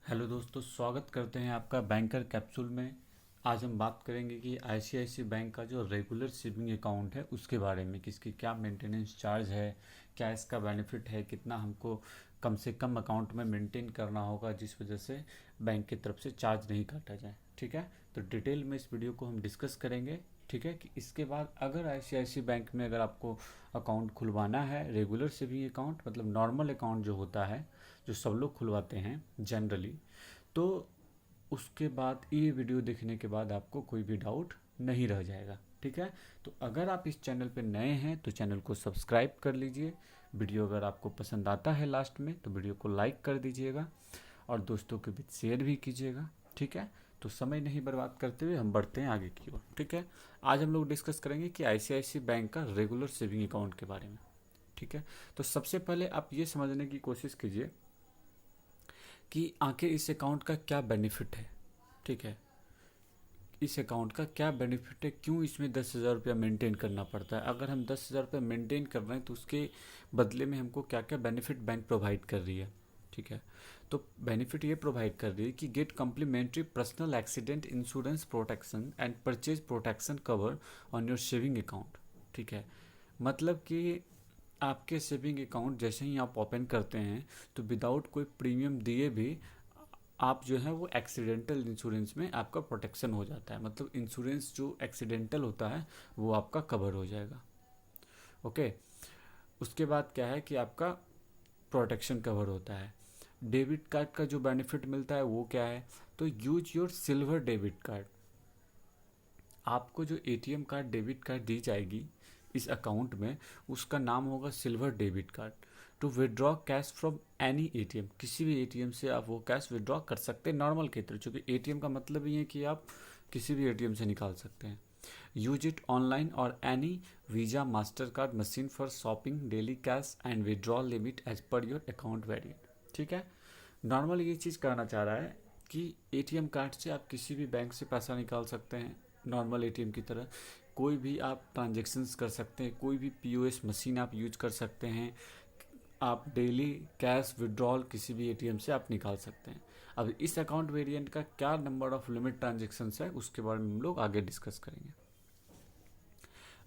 Hello दोस्तों, स्वागत करते हैं आपका बैंकर कैप्सूल में। आज हम बात करेंगे कि आईसीआईसीआई बैंक का जो रेगुलर सेविंग अकाउंट है उसके बारे में, कि इसकी क्या मेंटेनेंस चार्ज है, क्या इसका बेनिफिट है, कितना हमको कम से कम अकाउंट में मेंटेन करना होगा जिस वजह से बैंक की तरफ से चार्ज नहीं काटा जाए। ठीक है, तो डिटेल में इस वीडियो को हम डिस्कस करेंगे। ठीक है, कि इसके बाद अगर आईसीआईसीआई बैंक में अगर आपको अकाउंट खुलवाना है, रेगुलर सेविंग अकाउंट मतलब नॉर्मल अकाउंट जो होता है, जो सब लोग खुलवाते हैं जनरली, तो उसके बाद ये वीडियो देखने के बाद आपको कोई भी डाउट नहीं रह जाएगा। ठीक है, तो अगर आप इस चैनल पे नए हैं तो चैनल को सब्सक्राइब कर लीजिए। वीडियो अगर आपको पसंद आता है लास्ट में तो वीडियो को लाइक कर दीजिएगा और दोस्तों के बीच शेयर भी कीजिएगा। ठीक है, तो समय नहीं बर्बाद करते हुए हम बढ़ते हैं आगे की ओर। ठीक है, आज हम लोग डिस्कस करेंगे कि आईसीआईसीआई बैंक का रेगुलर सेविंग अकाउंट के बारे में। ठीक है, तो सबसे पहले आप ये समझने की कोशिश कीजिए कि आखिर इस अकाउंट का क्या बेनिफिट है। ठीक है, इस अकाउंट का क्या बेनिफिट है, क्यों इसमें 10,000 रुपया मेंटेन करना पड़ता है। अगर हम 10,000 रुपया मेंटेन कर रहे हैं तो उसके बदले में हमको क्या क्या बेनिफिट बैंक प्रोवाइड कर रही है। ठीक है, तो बेनिफिट ये प्रोवाइड कर रही है कि get complimentary personal accident insurance protection and purchase protection cover on your saving account. ठीक है, मतलब कि आपके सेविंग अकाउंट जैसे ही आप ओपन करते हैं तो विदाउट कोई प्रीमियम दिए भी आप जो है वो एक्सीडेंटल इंश्योरेंस में आपका प्रोटेक्शन हो जाता है। मतलब इंश्योरेंस जो एक्सीडेंटल होता है वो आपका कवर हो जाएगा। ओके, उसके बाद क्या है कि आपका प्रोटेक्शन कवर होता है। डेबिट कार्ड का जो बेनिफिट मिलता है वो क्या है, तो use your silver debit card. आपको जो एटीएम कार्ड डेबिट कार्ड दी जाएगी इस अकाउंट में, उसका नाम होगा silver debit card. To withdraw cash from any ATM, किसी भी एटीएम से आप वो कैश विड्रॉ कर सकते हैं नॉर्मल के तरह, क्योंकि एटीएम का मतलब ये है कि आप किसी भी एटीएम से निकाल सकते हैं। Use it online or any Visa Master card machine for shopping daily cash and withdraw limit as per your account variant. ठीक है, नॉर्मल ये चीज़ कहना चाह रहा है कि एटीएम कार्ड से आप किसी भी बैंक से पैसा निकाल सकते हैं नॉर्मल एटीएम की तरह। कोई भी आप ट्रांजेक्शन्स कर सकते हैं, कोई भी पीओएस मशीन आप यूज कर सकते हैं। आप डेली कैश विड्रॉल किसी भी एटीएम से आप निकाल सकते हैं। अब इस अकाउंट वेरिएंट का क्या नंबर ऑफ लिमिट ट्रांजेक्शन्स है उसके बारे में हम लोग आगे डिस्कस करेंगे।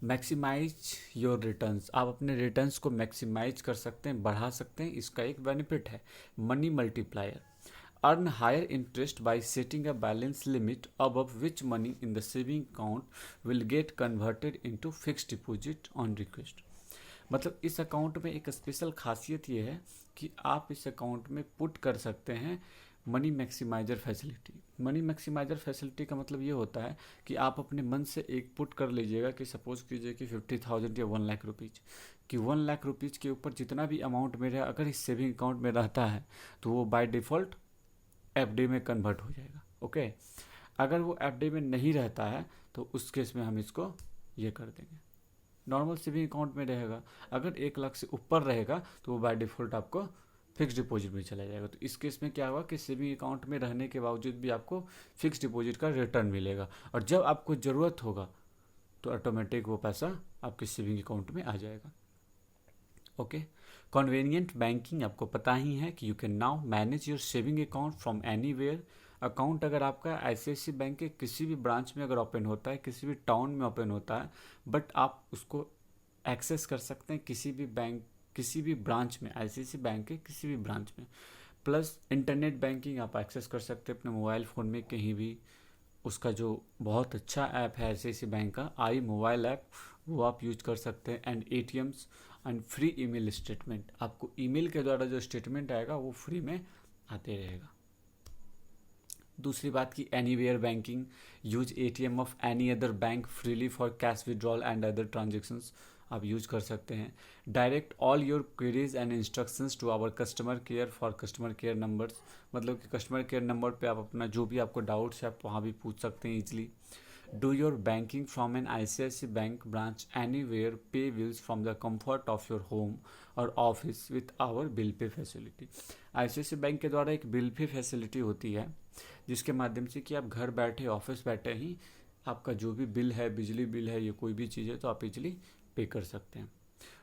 मैक्सिमाइज योर रिटर्न्स, आप अपने रिटर्न्स को मैक्सिमाइज कर सकते हैं, बढ़ा सकते हैं। इसका एक बेनिफिट है money multiplier. Earn higher interest by setting a balance limit above which money in the saving account will get converted into fixed deposit on request। मतलब इस अकाउंट में एक स्पेशल खासियत ये है कि आप इस अकाउंट में पुट कर सकते हैं money maximiser facility. Money maximiser facility का मतलब ये होता है कि आप अपने मन से एक पुट कर लीजिएगा कि सपोज कीजिए कि 50,000 या 1 लाख रुपीज़, कि 1 लाख रुपीज़ के ऊपर जितना भी अमाउंट मेरे अगर इस सेविंग अकाउंट में रहता है तो वो बाय डिफ़ॉल्ट एफडी में कन्वर्ट हो जाएगा। ओके, अगर वो एफडी में नहीं रहता है तो उस केस में हम इसको ये कर देंगे, नॉर्मल सेविंग अकाउंट में रहेगा। अगर 1 लाख से ऊपर रहेगा तो वो बाय डिफ़ॉल्ट आपको फिक्स डिपॉजिट में चला जाएगा। तो इस केस में क्या होगा कि सेविंग अकाउंट में रहने के बावजूद भी आपको फिक्स डिपॉजिट का रिटर्न मिलेगा, और जब आपको ज़रूरत होगा तो ऑटोमेटिक वो पैसा आपके सेविंग अकाउंट में आ जाएगा। ओके, कन्वीनियंट बैंकिंग, आपको पता ही है कि you can now manage your saving account from anywhere. Account अगर आपका आईसीआईसीआई बैंक के किसी भी ब्रांच में अगर ओपन होता है, किसी भी टाउन में ओपन होता है, बट आप उसको एक्सेस कर सकते हैं किसी भी बैंक, किसी भी ब्रांच में, आईसीआईसीआई बैंक के किसी भी ब्रांच में। प्लस इंटरनेट बैंकिंग आप एक्सेस कर सकते हैं अपने मोबाइल फ़ोन में कहीं भी। उसका जो बहुत अच्छा ऐप है आईसीआईसीआई बैंक का आई मोबाइल ऐप, वो आप यूज कर सकते हैं। And ATMs and free email statement, आपको ईमेल के द्वारा जो स्टेटमेंट आएगा वो फ्री में आते रहेगा। दूसरी बात की anywhere banking, use ATM of any other bank freely for cash withdrawal and other transactions, आप यूज कर सकते हैं। Direct all your queries and instructions to our customer care for customer care numbers, मतलब कि कस्टमर केयर नंबर पे आप अपना जो भी आपको डाउट्स है आप वहाँ भी पूछ सकते हैं easily. Do your banking from an ICICI bank branch anywhere, pay bills from the comfort of your home और office with our bill pay facility. ICICI bank के द्वारा एक बिल पे फैसिलिटी होती है जिसके माध्यम से कि आप घर बैठे ऑफिस बैठे ही आपका जो भी बिल है, बिजली बिल है या कोई भी चीज़ है, तो आप इजीली पे कर सकते हैं।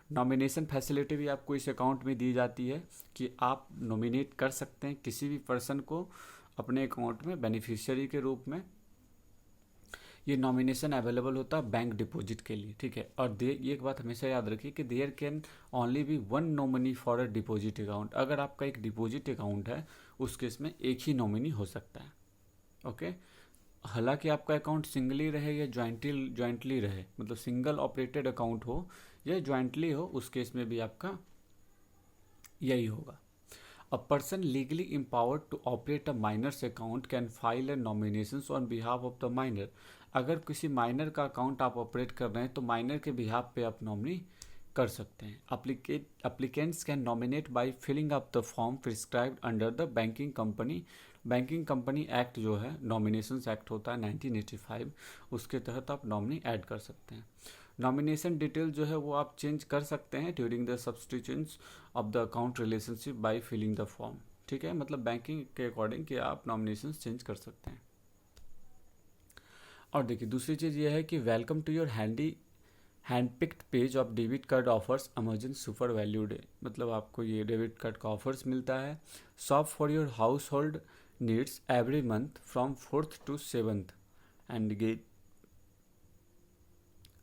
नॉमिनेशन फैसिलिटी भी आपको इस अकाउंट में दी जाती है कि आप नॉमिनेट कर सकते हैं किसी भी पर्सन को अपने अकाउंट में बेनिफिशियरी के रूप में। ये नॉमिनेशन अवेलेबल होता है बैंक डिपॉजिट के लिए, ठीक है। और ये एक बात हमेशा याद रखिए कि there can only be one nominee for a deposit account. अगर आपका एक डिपॉजिट अकाउंट है उस केस में एक ही नॉमिनी हो सकता है, ओके। हालांकि आपका अकाउंट सिंगली रहे या ज्वाइंटली रहे, मतलब सिंगल ऑपरेटेड अकाउंट हो या ज्वाइंटली हो, उस केस में भी आपका यही होगा। A person legally empowered to operate a minor's account can file a nominations on behalf of the minor। अगर किसी माइनर का अकाउंट आप ऑपरेट कर रहे हैं तो माइनर के बिहाफ पे आप नॉमिनी कर सकते हैं। Applicants can nominate by filling up the form prescribed under the banking company act जो है, नॉमिनेशंस एक्ट होता है 1985, उसके तहत आप नॉमिनी ऐड कर सकते हैं। नॉमिनेशन डिटेल जो है वो आप चेंज कर सकते हैं during the substitutions of the account relationship by filling the form, ठीक है। मतलब बैंकिंग के अकॉर्डिंग कि आप नॉमिनेशन चेंज कर सकते हैं। और देखिए दूसरी चीज़ ये है कि welcome to your hand picked page of debit card offers Amazon super value day. मतलब आपको ये डेबिट कार्ड का ऑफर्स मिलता है। Shop for your household needs every month from 4th to 7th and get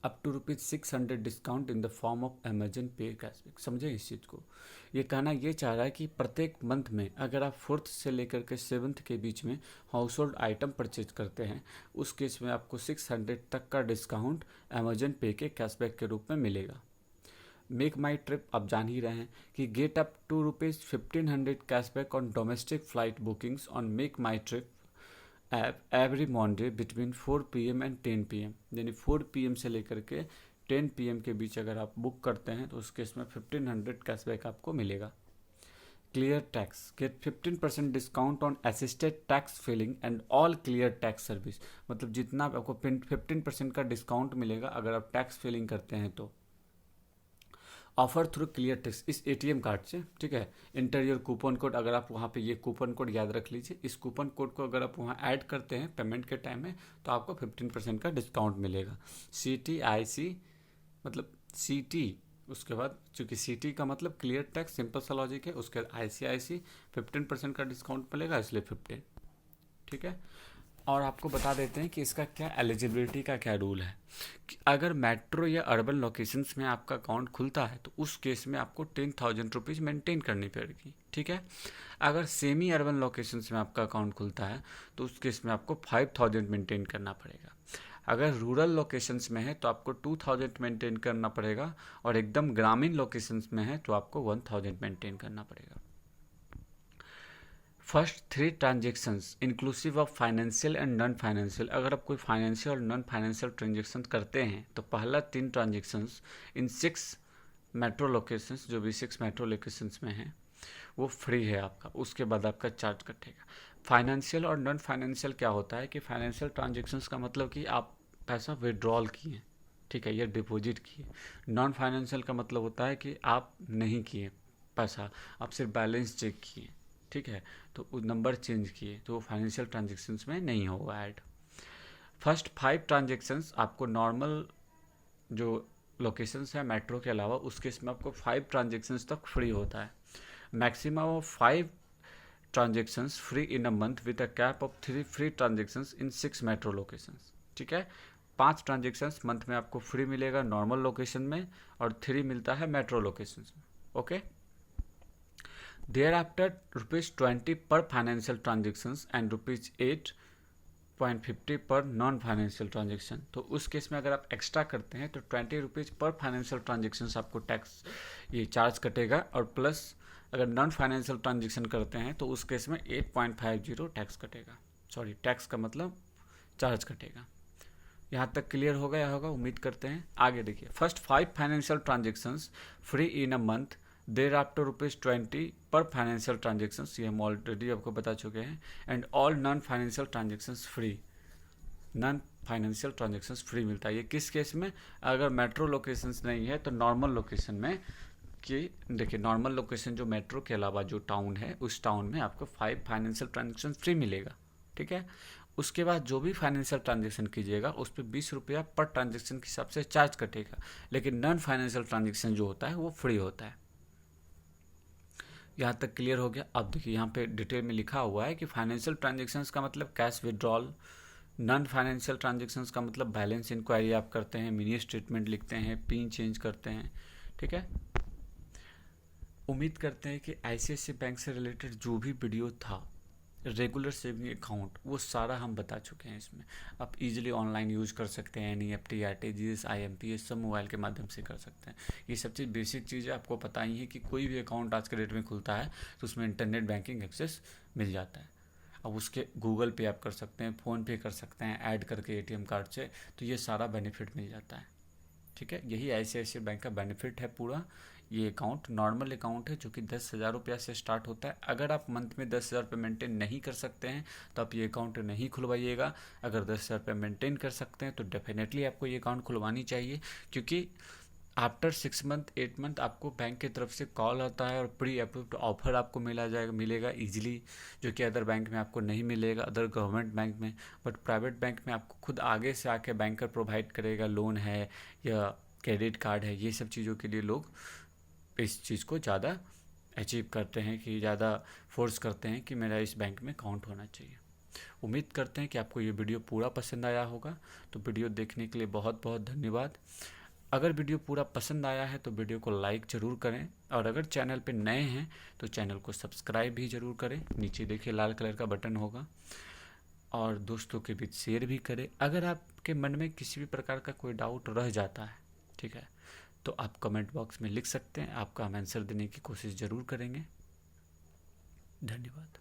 up to ₹600 discount in the form of Amazon pay cashback. समझे इस चीज़ को। ये कहना ये चाह रहा है कि प्रत्येक मंथ में अगर आप 4th से लेकर के 7th के बीच में हाउस होल्ड आइटम परचेज करते हैं उस केस में आपको 600 तक का डिस्काउंट अमेजन पे के कैशबैक के रूप में मिलेगा। मेक माई ट्रिप आप जान ही रहे हैं कि get up to ₹1500 cashback on domestic flight bookings on MakeMyTrip app every Monday between 4 PM and 10 PM। यानी 4 PM से लेकर के 10 PM के बीच अगर आप बुक करते हैं तो उस केस में 1500 कैशबैक आपको मिलेगा। Clear tax get 15% discount on assisted tax filling and all clear tax service. मतलब जितना आपको 15% का डिस्काउंट मिलेगा अगर आप टैक्स फिलिंग करते हैं तो। ऑफर थ्रू क्लियर टैक्स इस ATM कार्ड से, ठीक है। इंटर योर कूपन कोड, अगर आप वहाँ पे ये कूपन कोड याद रख लीजिए। इस कूपन कोड को अगर आप वहाँ ऐड करते हैं पेमेंट के टाइम में तो आपको 15% का डिस्काउंट मिलेगा। CTIC मतलब CT, उसके बाद चूँकि CT का मतलब क्लियर टैक्स, सिंपल सा लॉजिक है। उसके बाद ICIC 15% का डिस्काउंट मिलेगा, इसलिए 15, ठीक है। और आपको बता देते हैं कि इसका क्या एलिजिबिलिटी का क्या रूल है कि अगर मेट्रो या अर्बन लोकेशंस में आपका अकाउंट खुलता है तो उस केस में आपको 10,000 रुपीज़ मेंटेन करनी पड़ेगी, ठीक है। अगर सेमी अर्बन लोकेशंस में आपका अकाउंट खुलता है तो उस केस में आपको 5,000 मेंटेन करना पड़ेगा। अगर रूरल लोकेशंस में है तो आपको 2,000 मेंटेन करना पड़ेगा और एकदम ग्रामीण लोकेशंस में है तो आपको 1,000 मेंटेन करना पड़ेगा। First 3 transactions inclusive of financial and non financial. अगर आप कोई फाइनेंशियल और नॉन फाइनेंशियल ट्रांजेक्शन करते हैं तो पहला 3 ट्रांजेक्शन्स इन 6 मेट्रो लोकेशंस, जो भी 6 मेट्रो लोकेशंस में हैं, वो फ्री है आपका। उसके बाद आपका चार्ज कटेगा। फाइनेंशियल और नॉन फाइनेंशियल क्या होता है कि फाइनेंशियल ट्रांजेक्शन्स का मतलब कि आप पैसा विड्रॉल किए, ठीक है, या डिपॉजिट किए। नॉन फाइनेंशियल का मतलब होता है कि आप नहीं किए पैसा, आप सिर्फ बैलेंस चेक किए, ठीक है, तो नंबर चेंज किए, तो फाइनेंशियल ट्रांजेक्शन्स में नहीं होगा ऐड। फर्स्ट 5 ट्रांजेक्शन्स आपको नॉर्मल जो लोकेशंस है मेट्रो के अलावा उसके इसमें आपको 5 ट्रांजेक्शन्स तक फ्री होता है। Maximum of 5 transactions free in a month with a cap of 3 free transactions in 6 metro locations, ठीक है। 5 ट्रांजेक्शन्स मंथ में आपको फ्री मिलेगा नॉर्मल लोकेशन में और 3 मिलता है मेट्रो लोकेशंस में, okay. Thereafter ₹20 per financial transactions and ₹8.50 पर नॉन फाइनेंशियल ट्रांजेक्शन। तो उस केस में अगर आप एक्स्ट्रा करते हैं तो ₹20 पर फाइनेंशियल ट्रांजेक्शन आपको टैक्स ये चार्ज कटेगा और प्लस अगर नॉन फाइनेंशियल ट्रांजेक्शन करते हैं तो उस केस में 8.50 टैक्स कटेगा। सॉरी, टैक्स का मतलब चार्ज कटेगा। यहाँ तक क्लियर हो गया होगा, उम्मीद करते हैं। आगे देखिए, first 5 financial transactions free in a month, there after ₹20 पर फाइनेंशियल ट्रांजेक्शन्स, ये हम ऑलरेडी आपको बता चुके हैं। And all non financial transactions free, non financial transactions free मिलता है। ये किस केस में? अगर मेट्रो लोकेशंस नहीं है तो नॉर्मल लोकेशन में, कि देखिए नॉर्मल लोकेशन जो मेट्रो के अलावा जो टाउन है उस टाउन में आपको 5 फाइनेंशियल ट्रांजेक्शन फ्री मिलेगा, ठीक है। उसके बाद जो भी फाइनेंशियल ट्रांजेक्शन कीजिएगा उस पर 20 रुपया पर ट्रांजेक्शन के हिसाब से चार्ज कटेगा, लेकिन नॉन फाइनेंशियल ट्रांजेक्शन जो होता है वो फ्री होता है। यहाँ तक क्लियर हो गया। अब देखिए यहाँ पे डिटेल में लिखा हुआ है कि फाइनेंशियल ट्रांजेक्शन्स का मतलब cash withdrawal, non financial transactions का मतलब बैलेंस इंक्वायरी आप करते हैं, मिनी स्टेटमेंट लिखते हैं, पिन चेंज करते हैं। ठीक है, उम्मीद करते हैं कि ICICI बैंक से रिलेटेड जो भी वीडियो था रेगुलर सेविंग अकाउंट वो सारा हम बता चुके हैं। इसमें आप इजीली ऑनलाइन यूज कर सकते हैं, NEFT, RTGS, IMPS सब मोबाइल के माध्यम से कर सकते हैं। ये सब चीज़ बेसिक चीज़ें आपको पता ही है कि कोई भी अकाउंट आज के डेट में खुलता है तो उसमें इंटरनेट बैंकिंग एक्सेस मिल जाता है। अब उसके गूगल पे आप कर सकते हैं, फ़ोन पे कर सकते हैं ऐड करके ATM कार्ड से, तो ये सारा बेनिफिट मिल जाता है। ठीक है, यही ICICI बैंक का बेनिफिट है पूरा। ये अकाउंट नॉर्मल अकाउंट है जो कि 10,000 रुपया से स्टार्ट होता है। अगर आप मंथ में 10,000 रुपये मेंटेन नहीं कर सकते हैं तो आप ये अकाउंट नहीं खुलवाइएगा। अगर 10,000 रुपये मेंटेन कर सकते हैं तो डेफिनेटली आपको ये अकाउंट खुलवानी चाहिए, क्योंकि आफ्टर 6 मंथ 8 मंथ आपको बैंक की तरफ से कॉल आता है और प्री अप्रूव्ड ऑफर आपको मिलेगा ईजिली, जो कि अदर बैंक में आपको नहीं मिलेगा, अदर गवर्नमेंट बैंक में। बट प्राइवेट बैंक में आपको खुद आगे से आके बैंकर प्रोवाइड करेगा, लोन है या क्रेडिट कार्ड है, ये सब चीज़ों के लिए लोग इस चीज़ को ज़्यादा अचीव करते हैं, कि ज़्यादा फोर्स करते हैं कि मेरा इस बैंक में अकाउंट होना चाहिए। उम्मीद करते हैं कि आपको ये वीडियो पूरा पसंद आया होगा। तो वीडियो देखने के लिए बहुत बहुत धन्यवाद। अगर वीडियो पूरा पसंद आया है तो वीडियो को लाइक ज़रूर करें, और अगर चैनल पे नए हैं तो चैनल को सब्सक्राइब भी ज़रूर करें। नीचे देखिए लाल कलर का बटन होगा, और दोस्तों के बीच शेयर भी करें। अगर आपके मन में किसी भी प्रकार का कोई डाउट रह जाता है, ठीक है, तो आप कमेंट बॉक्स में लिख सकते हैं, आपका हम आंसर देने की कोशिश ज़रूर करेंगे। धन्यवाद।